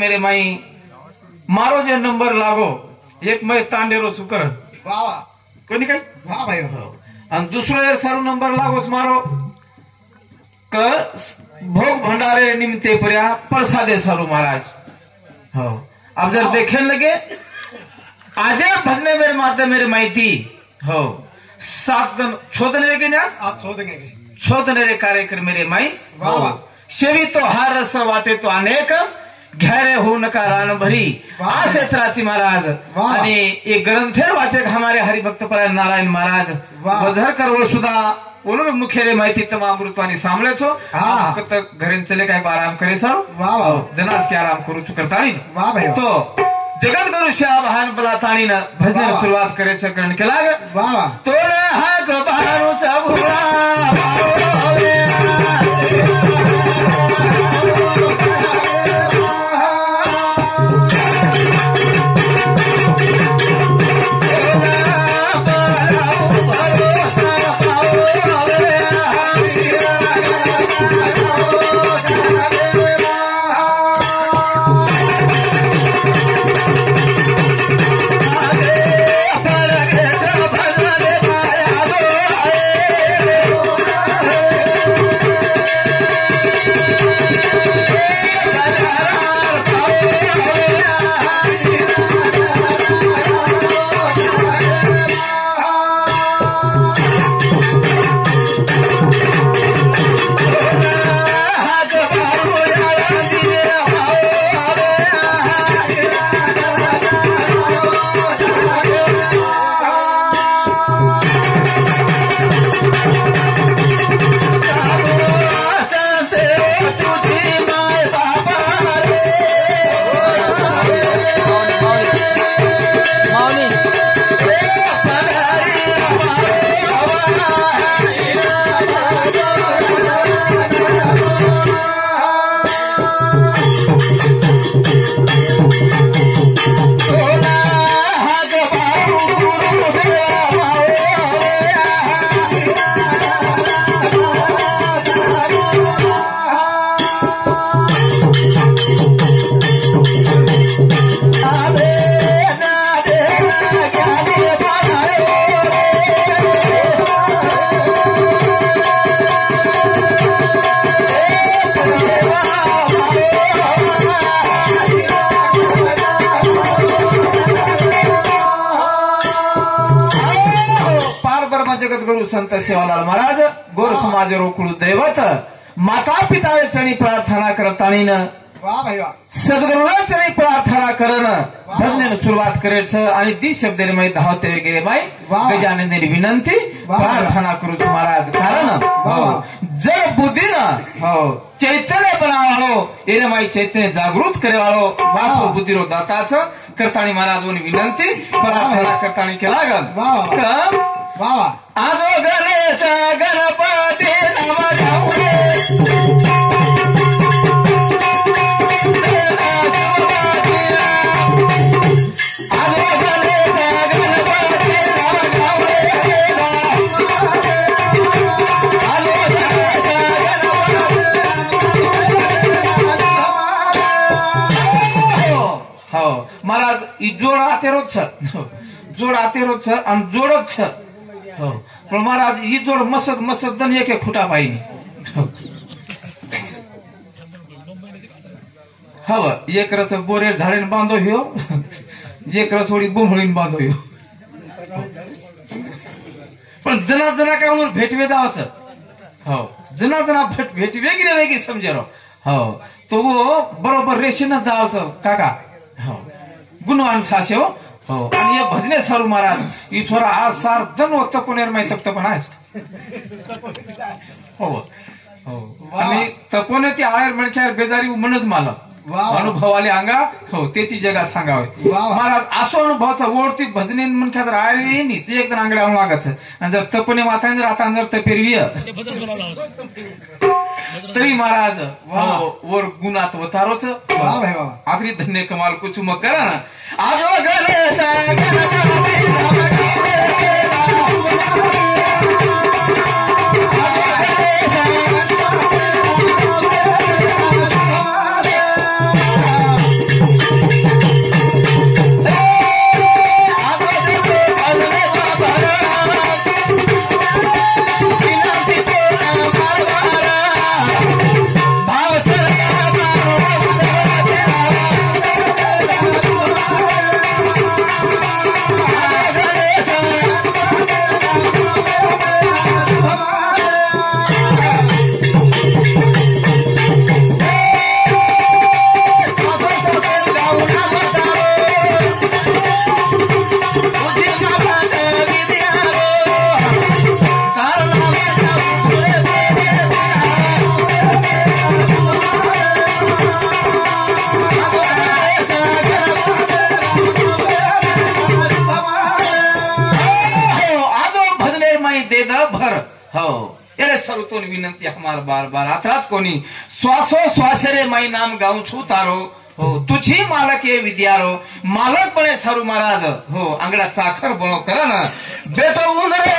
मेरे माई मारो जे नंबर लागो एक मैं तांडेरो सुकर वाह कोणी काय वाह भाई आणि दुसरो जर सारो नंबर लागोस मारो क भोग भंडारे निमित्ते पर्या प्रसादे सारू महाराज हो अब जर देखे लगे आज भजने मेरे माते मेरे माइती हो 7 दिन छोदने लगे ना आप सोचेंगे छोदने रे कार्यक्रम मेरे माई वाह वाह शेवी तो हार रस वाटे तो अनेक घेरे हो नका रान भरी आसे त्राती महाराज आणि एक ग्रंथेर वाचक हमारे हरिभक्त परायण नारायण महाराज वजहर करवळ सुद्धा उन्होंने मुख्य रे माहिती तमाम अमृतवाणी सांभळे छो तक घरे चले काय आराम करे सर वाह जनाज के आराम करू करता वाह भाई तो जगत गुरु श्याम बहान बला ताणी न भजन सुरुवात करे करण के लाग वाह तोले हाक बहारो सबुरा संत सेवालाल महाराज गोर समाज रोकुळू दैवत माता पिता चणी प्रार्थना करताणीन वाह भाई वाह सद्गुरुला चणी प्रार्थना करन भजनेन सुरुवात करायचं आणि दी शब्देने माई धावते वगैरे माई गजानंदेनी विनंती प्रार्थना करू महाराज कारण जर बुद्धीनं हो चैतन्य बनावाळो એને માઈ ચૈતન્ય જાગૃત કરેવાળો વાસો બુદ્ધિરો દાતાછ કરતાણી મહારાજોની વિનંતી પ્રાર્થના કરતાણી કે લાગલ વાહ વાહ આજો ગણેશ ગણપતિ નમ જાઉ महाराज जोड़ आतेरो जोड़ आतेरो जोड़ पण महाराज ही जोड़ मसद मसद दन एक खुटा पाहिनी हव एक रस बोरे झाडीन बांधो ह्यो एक रस थोडी बुंबळीन बांधो ह्यो पण जना जना काय म्हणून भेटवे जाव सर हो जना जना भेटवे की वेगळी समजेरो हो तो वो बरोबर रेषेनं जाव सर काका हो गुणवान छासे हो हो आणि भजने सारू महाराज ही थोडा आज सार दन होत कोणेर माहिती तपन आहे हो हो आणि तपोने ती आळेर म्हणख्यार बेजारी मनच माल अनुभव आले अंगा हो त्याची जगा सांगावे महाराज असो अनुभवाचा ओढती भजने म्हणख्यात आळे नाही ते एकदम आंगड्या मागाच आणि जर तपने माथा जर आता जर तपेरवीय तरी महाराज वर गुणात वतारोच आखरी धन्य कमाल कुछ मग करा ना आजो साखर हो यारे सर्वतोन विनंती हमार बार बार आत्रात कोणी श्वासो श्वासरे माई नाम गाऊ छू तारो हो तुझी मालक ये विद्यारो मालक बने सारू महाराज हो आंगडा साखर बनो कर ना बेटो उंदरे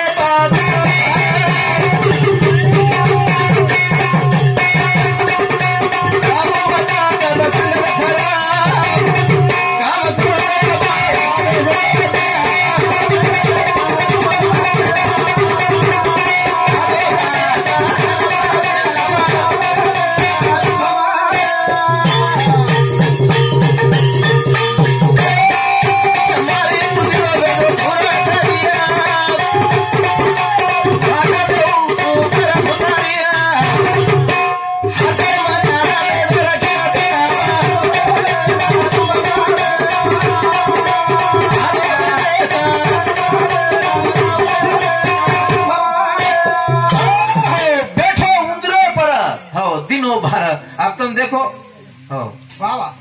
आप तुम देखो हो वाह वाह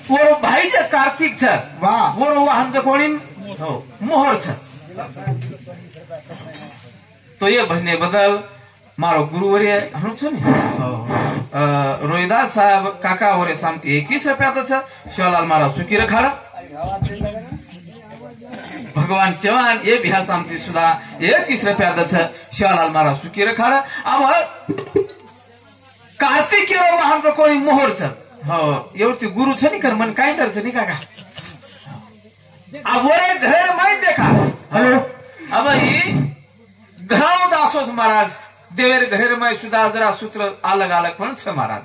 वो भाई जे कार्तिक छ वाह वो वाहन जे कोणीन हो मोहर छ तो ये भजने बदल मारो गुरुवर्य हनु छ नि रोहिदास साहब काका वरे सामती 21 रुपया छ शिवलाल मारा सुकी रखाडा भगवान चव्हाण ये बिहा सामती सुधा 21 रुपया छ शिवलाल मारा सुकी रखाडा अब कार्तिक वाहन तो कोणी मोहर छ हो एवढी गुरु छ नि कर मन काय डर छ नि काका अब वरे घर में देखा हेलो अब ही घराव दासोस महाराज देवेर घरेर में सुधा जरा सूत्र अलग अलग पण छ महाराज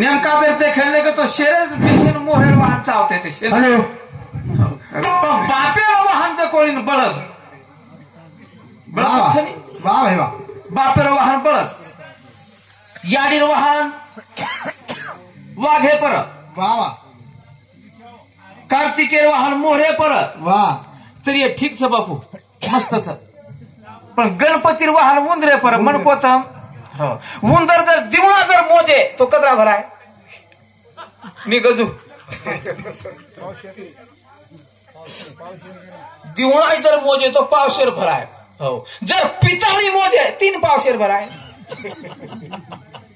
नेमका जर ते खेळले का तो शेरच पेशन मोहर वाहन चावते ते शेर हेलो बापे वाहन तो कोणी बळद बळद छ नि वाह भाई वाह बापेर वाहन बळद याडीर वाहन वाघे पर वाह वाह कार्तिकेर वाहन मोहरे पर वाह तरी हे ठीक छ बापू मस्त छ पण गणपतीर वाहन उंदरे पर मन कोतम हो उंदर जर दिवळा जर मोजे तो कदरा भराय मी गजू दिवळा जर मोजे तो पावशेर भराय हो जर पितळी मोजे 3 पावशेर भराय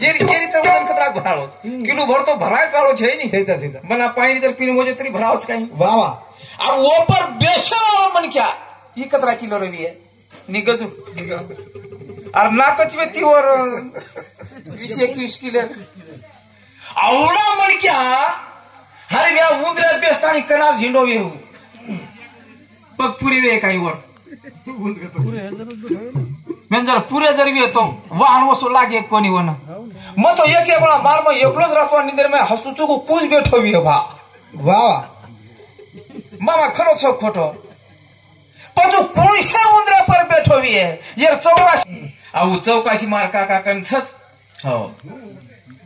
येरी तर वजन कतरा भराळो किलो भर तो भराय चालो छे नी सीधा सीधा मना पाणी जर पीन मोजे तरी भरावच काही वाह वाह अब वो पर बेशरम मन क्या ये कतरा किलो रवी है निगजू और ना कचवे तीवर 20-21 किलो आवडा मन क्या हरे व्या उंदर बेस्तानी कनास हिंडोवे हो पग पुरी वे काही वर जर पुरे जर भी तो वाहन वसो लागे कोणी वन मग तो एक एक मार में एकलोच राखवा निंदर में हसूचो को कुछ बैठो भी भा वाह वाह मामा खरो छो खोटो पजो कुळीशे उंदरा पर बैठो भी है यार चौकाशी आऊ चौकाशी मार काका कन छच हो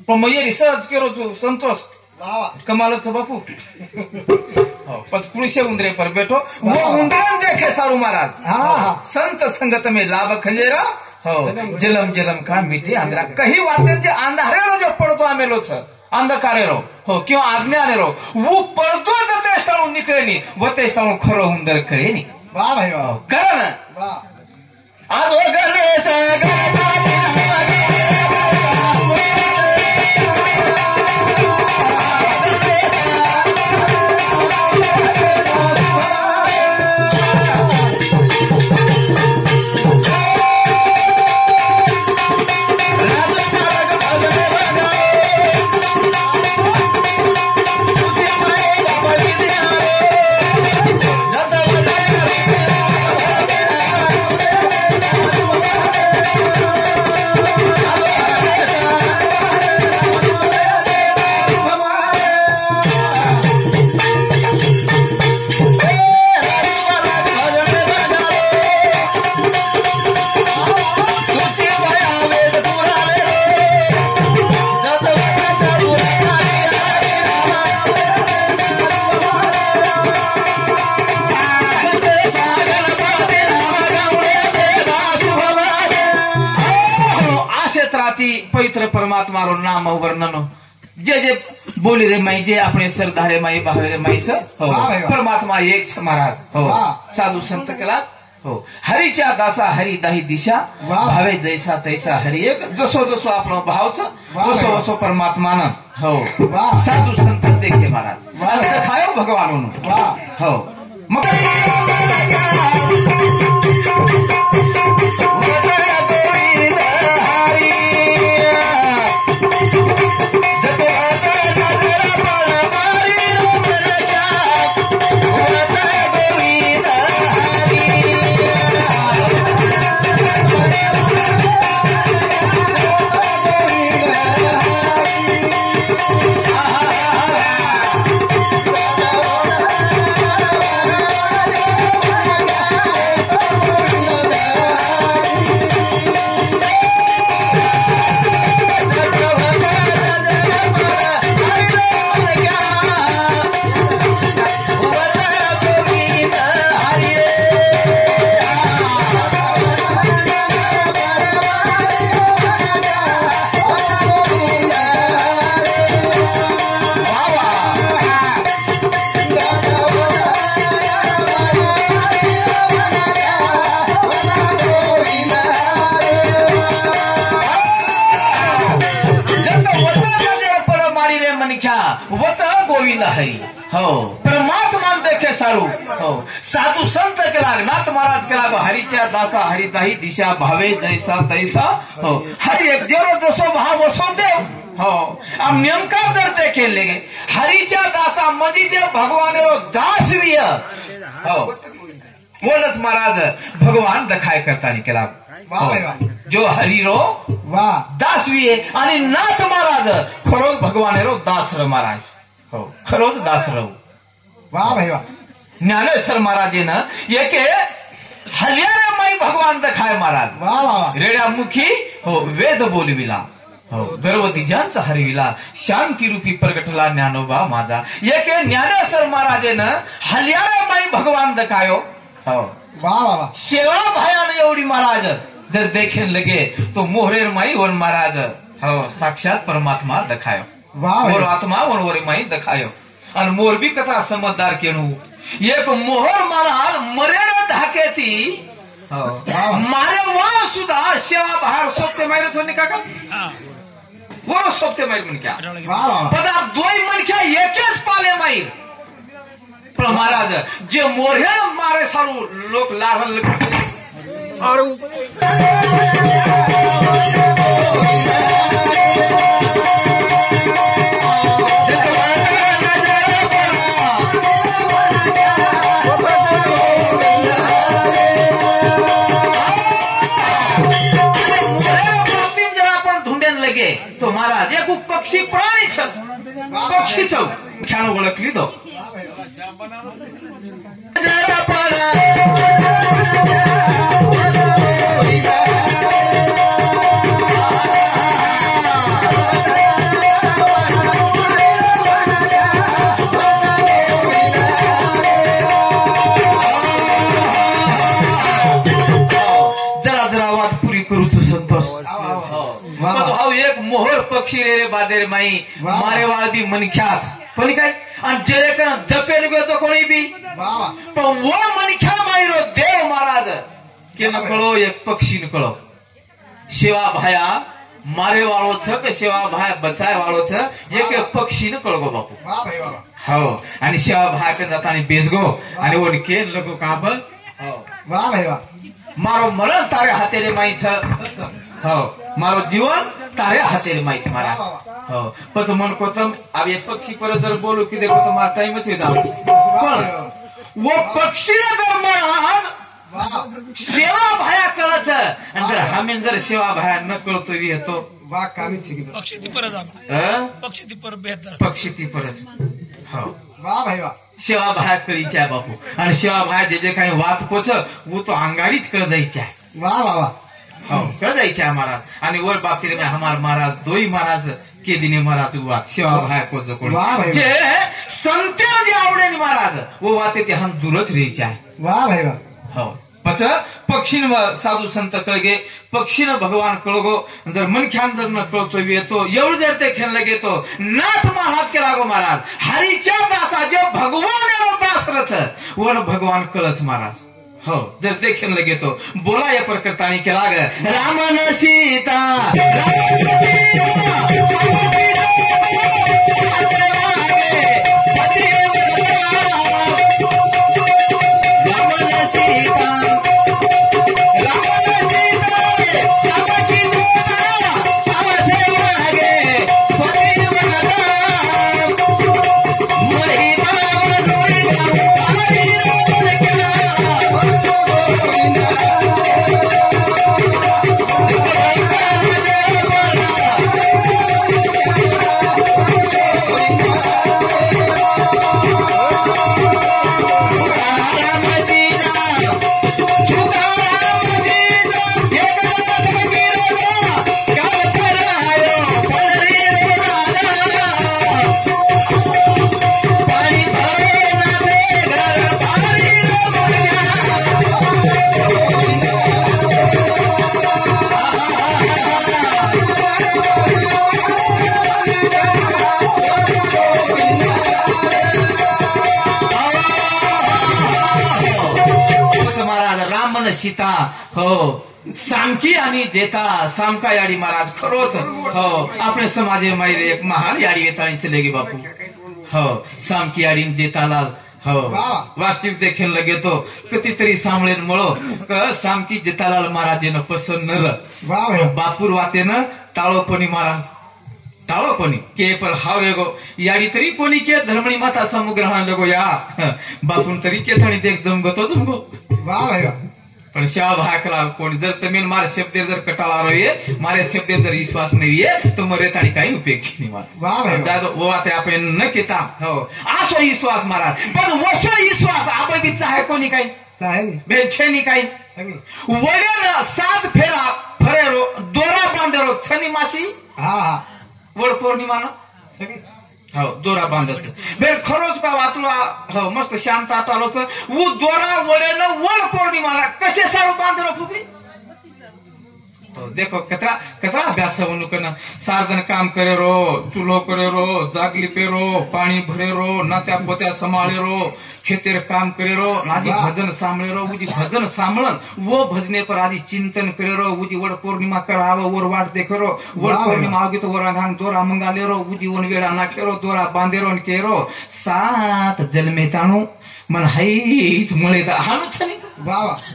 पण मग ये रिसर्च करो छु संतोष वाह वाह कमालच बापू हो पच कुळीशे उंदरे पर बैठो वो उंदरा देखे सारू महाराज हाँ हाँ संत संगत में लाभ खंजेरा हो जलम जलम का मीठे आंध्रा कही वाते जे अंधारेरो जो पडतो आमेलो छ अंधकारेरो हो किंवा आज्ञानेरो वो पडतो जते स्थळू निकळेनी वते स्थळू खरो उंदर कळेनी वाह भाई वाह करा ना वाह आज गणेश पवित्र परमात्मा रो नाम वर्णन जे जे बोली रे माई जे अपने सरदारे माई भावे रे माई छ परमात्मा एक छ महाराज हो साधु संत केला हो हरीच्या दासा हरी दाही दिशा वाह. भावे जैसा तैसा हरी एक जसो जसो आपलं भावचं वाह. वसो वसो परमात्मानं हो वाह. साधू संत देखे महाराज वाह. आणि खायो भगवान वाह. हो मग वत गोविंद हरी हो परमात्मा देखे सारू हो साधू संत केला नाथ महाराज केला गो हरीच्या दासा हरिताही दिशा भावे जैसा तैसा हो हरि एक देव जसो भाव वसो देव हो आम नेमका जर देखे लेगे हरीच्या दासा म्हणजे जे भगवान दास भी हो बोलच महाराज भगवान दखाय करता केला जो हरिरो वाह दास भी है आणि नाथ महाराज खरोच भगवान रो दास रो महाराज हो खरोच दास रो वाह भाई वाह ज्ञानेश्वर महाराजेनं एक हलियारा माई भगवान दखाय महाराज वाह वाह रेड्या मुखी हो वेद बोलविला हो गर्वदिजांचा हरविला शांती रूपी प्रगटला ज्ञानोबा माझा एक ज्ञानेश्वर महाराजेनं हलियारा माई भगवान दखायो हो वाह वाह सेवा भयान एवढी महाराज जर देखेन लगे तो मोहरेर माई वन महाराज हो साक्षात परमात्मा दखायो वाह मोर आत्मा वन माई दखायो आणि मोर भी कथा समजदार केणू एक मोहर महाराज मरेर धाकेती हो मारे वा सुद्धा सेवा बाहेर सोबते माहिती सोनी काका वर सोबते माहिती म्हण क्या वाह वाह पदा दोय मनख्या एकेच पाले माहीर पण महाराज जे मोरेर मारे सारू लोक लारल लगे तो महाराज एक पक्षी प्राणी छ पक्षी छ ख्याल ओळखली तो जरा जरा वाद पुरी करूच संतोष हा एक मोहर पक्षी रे बादेर माई मारे वाळ बी मनख्याच पण काय आणि जेरे जपेल गयो कोणी बी पण वो मनख्या माईरो देव महाराज के न कळो एक पक्षी न कळो सेवा भाया मारे वाळो छ के सेवा भाया बचाय वाळो छ एक पक्षी न कळगो बापू हो आणि सेवा भाया के जातानी बेसगो आणि वो के लगो काबल हो वाह भाई वाह मारो मरण तारे हाते रे माई छ हो मारो जीवन तारे हाते रे माई छ महाराज हो पछ मन को तम अब ये पक्षी पर जर बोलू की देखो तुम्हारा टाइम छ दाव पण वो पक्षी जर महाराज सेवा भाया कळच आणि जर हामी जर सेवा भाया न कळतो येतो वाह कामी छी पक्षी ती परत पक्षी ती परत बेहतर पक्षी ती परच हो वाह भाई वाह सेवा भाया कळीच्या बापू आणि सेवा भाया जे जे काही वात पोच वो तो अंगाडीच कळ जायच्या वाह वाह वाह हो कळ जायच्या महाराज आणि वर बापतीर में हमार महाराज दोई महाराज के दिने महाराज वात सेवा भाया कोच कोण जे संतेर जे आवडे महाराज वो वाते ते हम दूरच रहीच्या वाह भाई वाह हो पच पक्षीन साधू संत कळगे पक्षीन भगवान कळगो जर मनख्यान जर न कळतो येतो एवढं जर ते खेळ लगे तो नाथ महाराज के लागो महाराज हरीच्या दासा जे भगवान दास रच वन भगवान कळच महाराज हो जर देखील लगे तो बोला या प्रकरतानी केला ग रामन सीता सीता हो सामकी आणि जेता सामका याडी महाराज खरोच हो आपले समाजे मायरे एक महान याडी येतानी चले गे बापू हो सामकी याडी जेतालाल हो वास्तविक देखील लगे तो कितीतरी सांभळेन मळो सामकी जेतालाल महाराजेनं पसंत बापूर वातेनं टाळोपणी महाराज टाळोपणी के पण हाव वेगो याडी तरी कोणी के धर्मणी माता समुग्रहण लगो या बापून तरी के थणी देख जमगतो जमगो वाह भाई वाह पण शाह भाकला कोणी जर तुम्ही मारे शब्द जर कटाळा रहिए मारे शब्द जर विश्वास नहीं है तो मरे ताणी काही उपेक्षा नहीं मारा वाह भाई जादो वो आते आपण न केता हो आसो विश्वास मारा पण वसो विश्वास आपण बी चाहे कोणी काही चाहे नहीं बेछे नहीं काही सही वडेन सात फेरा फरेरो दोरा बांधेरो छनी मासी हाँ हाँ वड पौर्णिमा ना सही हो दोरा बांधच बेर खरोच का वाचला हो मस्त शांत आटालोच वो दोरा वडेन वड पौर्णिमाला कसे सारू बांधरो फुबी तो देखो कतरा कतरा अभ्यास उनकन सारदन काम करे रो चूल्हो करे रो जागली पे रो पानी भरे रो नात्या पोत्या संभाळे रो खेतेर काम करे रो आदि भजन सांभळे रो उजी भजन सांभळन वो भजने पर आदि चिंतन करे रो उजी वड पौर्णिमा कराव वर वाट देखे रो वड पौर्णिमा आगे तो वर घांग दोरा मंगाले रो उजी वन वेळा नाखे रो दोरा बांधे रो के रो सात जन्मे ताणू मन हाईच मळे हाणू छनी वाह वाह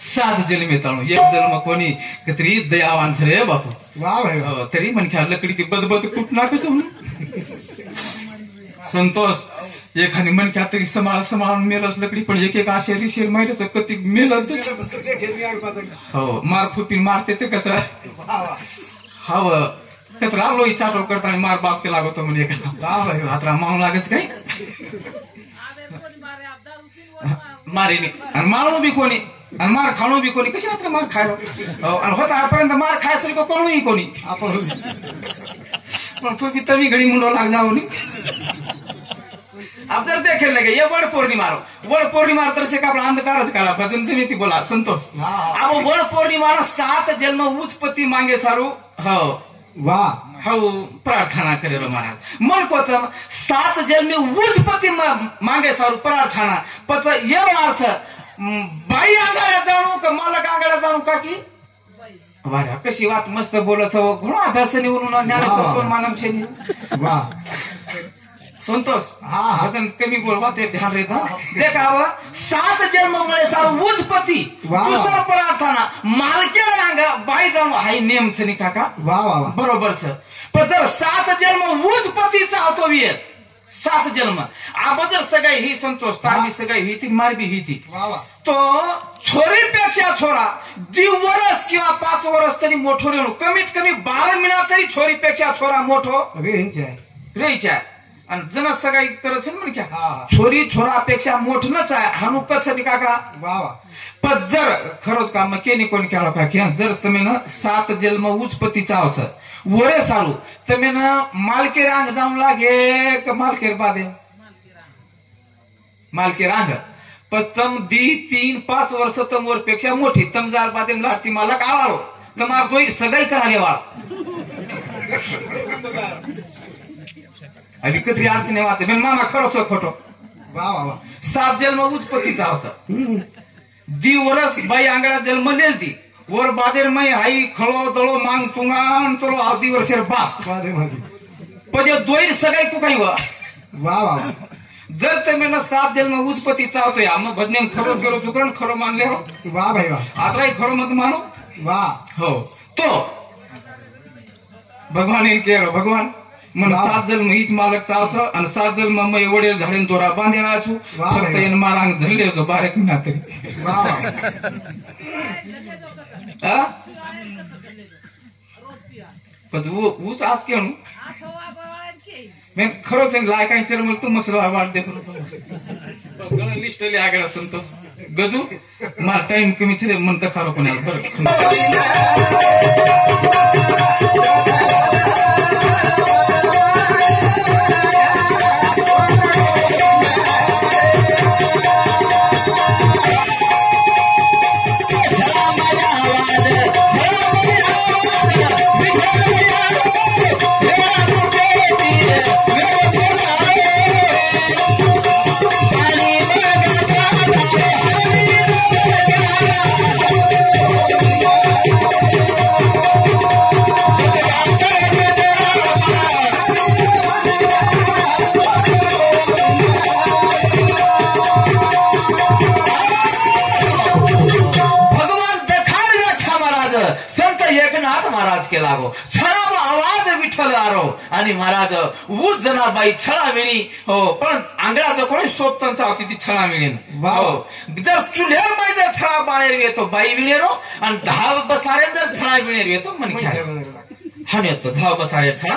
सात जन्मे ताणू एक जन्म कोणी कतरी दयावान रे बापू वाह भाई वाह तरी म्हणख्या लकडी ती बदबद कुठ नाकच संतोष एखादी म्हणख्या तरी समाळून मेलच लकडी पण एक एक आशे रिशेल माहितीच कती मेलच हो मार फुटीन मारते ते कचरा हव कचरा लोई चाटो करताना मार बाप के लागतो म्हणे एका हातरा मावून लागच काही मारे नाही आणि मारणू बी कोणी आणि मार खाणू बी कोणी कशी मात्र मार खायला आणि होता आपर्यंत मार खायचं का कोणूही कोणी आपण पण तुम्ही तमी घडी मुंडो लाग जाओ नी आप जर देखेल लगे ये वड पौर्णिमा तर से आपला अंधकारच काढा भजन तुम्ही ती बोला संतोष अब वड पौर्णिमा 7 जन्म उचपती मांगे सारू हो वाह हो प्रार्थना करे रो महाराज मन को 7 जन्मे उचपती मांगे सारू प्रार्थना पच ये अर्थ बाई आंगाड्या जाणू का मालक आंगाड्या जाणू का की वाऱ्या कशी वात मस्त बोलत घणो अभ्यास निवडून ज्ञान मानम छे वाह संतोष हाँ भजन कमी बोलवा ते ध्यान रहता देखाव 7 जन्म मळे सारू उचपती दुसरा प्रार्थना मालके आंगा बाई जाणू हाय नेम छे नी काका वाह वाह बरोबर छ पण जर 7 जन्म उचपतीचा होतो विये 7 जन्म आब जर सगाई ही संतोष तारवी सगाई ही ती मार बी ही ती तो छोरीपेक्षा छोरा 2 वर्ष किंवा 5 वर्ष तरी मोठो रेणू कमीत कमी 12 महिना तरी छोरीपेक्षा छोरा मोठो रेच्या आणि जन सगाई करत म्हण क्या छोरी छोरापेक्षा मोठनच आहे हानू कच काका वाह पण जर खरोच काम केनी कोणी केला का की जर तुम्ही ना 7 जन्म उचपतीचा आवच वरे सारू तुम्ही ना मालके रांग जाऊन लागे का मालकेर बादे मालके रांग पण तम दी 3-5 वर्ष तम वर पेक्षा मोठी तम जार बादे लाटी मालक आवाळो तमार दोई सगाई कराले वाळ आणि कधी अडचणी वाचे पण मामा खरोच खोटो वा वा वा 7 जन्म उत्पत्ती जावचं दिवरस बाई आंगडा जन्म देल ती वर बादेर मै हाई खळो दळो मांग तुंगान चलो आवती वर्षेर बाप वा रे माझी पजे दोईर सगाई कुकाई वा वा वा वा जर ते मेला 7 जन्म उत्पत्ती चावतोय आम्ही भजन खरं केलो चुकरण खरं मानले हो वा भाई वा आताही खरं मत मानो वा हो तो भगवान एम केलो भगवान मन 7 जन्म हीच मालक चावचं आणि 7 जन्म मै वडील झाडीन दोरा बांधेला छु वा फक्त भाई. एन मारांग झल्ले जो बारेक ना तरी वा वा हा पण ऊच आज केलं मैं खरोच लायकांचे मग तू मस्त वाढते लिस्ट आगळा संतोष गजू मला टाइम कमी छे म्हणतं खरं कोणी महाराज के लागो छळा आवाज विठ्ठल आरो आणि महाराज ऊच जनाबाई छळा मिळी हो पण आंगळा कोणी सोबतांचा होती ती छळा मिळेन हो जर चुल्यार बाई जर छळा बाहेर येतो बाई विणेरो आणि 10 बसारे जर छळा विणेर येतो म्हणजे हा येतो 10 बसारे छळा